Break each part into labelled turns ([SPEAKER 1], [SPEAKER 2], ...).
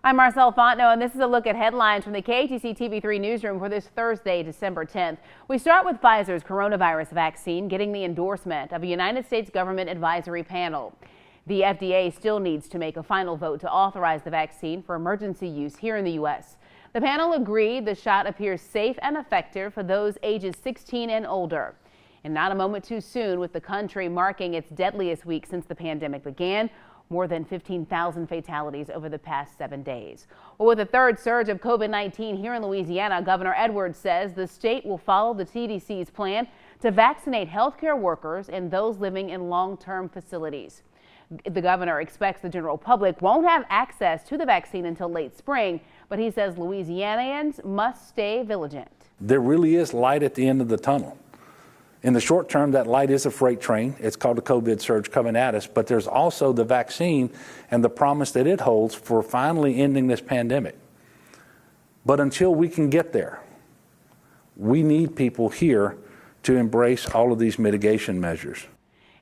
[SPEAKER 1] I'm Marcel Fontenot, and this is a look at headlines from the KATC TV3 newsroom for this Thursday, December 10th. We start with Pfizer's coronavirus vaccine getting the endorsement of a United States government advisory panel. The FDA still needs to make a final vote to authorize the vaccine for emergency use here in the U.S. The panel agreed the shot appears safe and effective for those ages 16 and older. And not a moment too soon, with the country marking its deadliest week since the pandemic began. More than 15,000 fatalities over the past 7 days. Well, with the third surge of COVID-19 here in Louisiana, Governor Edwards says the state will follow the CDC's plan to vaccinate healthcare workers and those living in long-term facilities. The governor expects the general public won't have access to the vaccine until late spring, but he says Louisianians must stay vigilant.
[SPEAKER 2] There really is light at the end of the tunnel. In the short term, that light is a freight train. It's called a COVID surge coming at us, but there's also the vaccine and the promise that it holds for finally ending this pandemic. But until we can get there, we need people here to embrace all of these mitigation measures.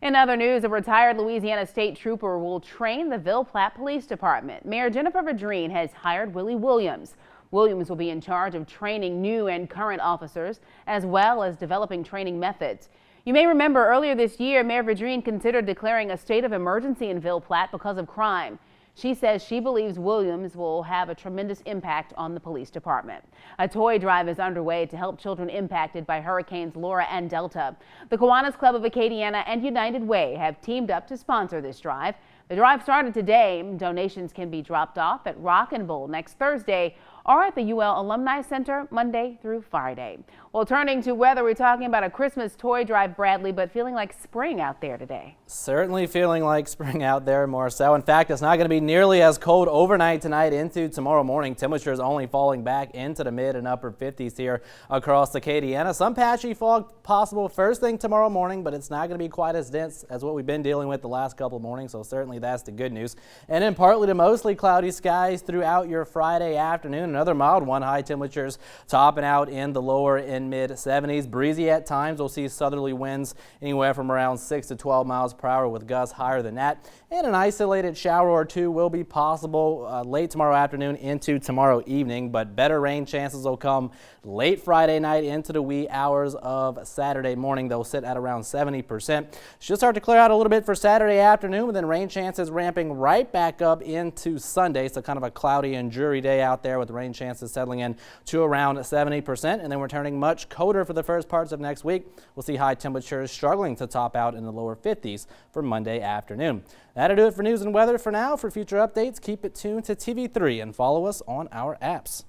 [SPEAKER 1] In other news, a retired Louisiana state trooper will train the Ville Platte Police Department. Mayor Jennifer Vadrine has hired Willie Williams. Williams will be in charge of training new and current officers, as well as developing training methods. You may remember earlier this year, Mayor Vadrine considered declaring a state of emergency in Ville Platte because of crime. She says she believes Williams will have a tremendous impact on the police department. A toy drive is underway to help children impacted by Hurricanes Laura and Delta. The Kiwanis Club of Acadiana and United Way have teamed up to sponsor this drive. The drive started today. Donations can be dropped off at Rock and Bowl next Thursday or at the UL Alumni Center Monday through Friday. Well, turning to weather, we're talking about a Christmas toy drive, Bradley, but feeling like spring out there today.
[SPEAKER 3] Certainly feeling like spring out there, Marcel. In fact, it's not going to be nearly as cold overnight tonight into tomorrow morning. Temperatures only falling back into the mid and upper 50s here across Acadiana. Some patchy fog possible first thing tomorrow morning, but it's not going to be quite as dense as what we've been dealing with the last couple of mornings, so certainly that's the good news. And then partly to mostly cloudy skies throughout your Friday afternoon. Another mild one, high temperatures topping out in the lower and mid 70s. Breezy at times. We'll see southerly winds anywhere from around 6 to 12 miles per hour with gusts higher than that. And an isolated shower or two will be possible late tomorrow afternoon into tomorrow evening, but better rain chances will come late Friday night into the wee hours of Saturday morning. They'll sit at around 70%. Should start to clear out a little bit for Saturday afternoon, and then rain chances ramping right back up into Sunday. So kind of a cloudy and dreary day out there with rain chances settling in to around 70%, and then we're turning much colder for the first parts of next week. We'll see high temperatures struggling to top out in the lower 50s for Monday afternoon. That'll do it for news and weather for now. For future updates, keep it tuned to TV3 and follow us on our apps.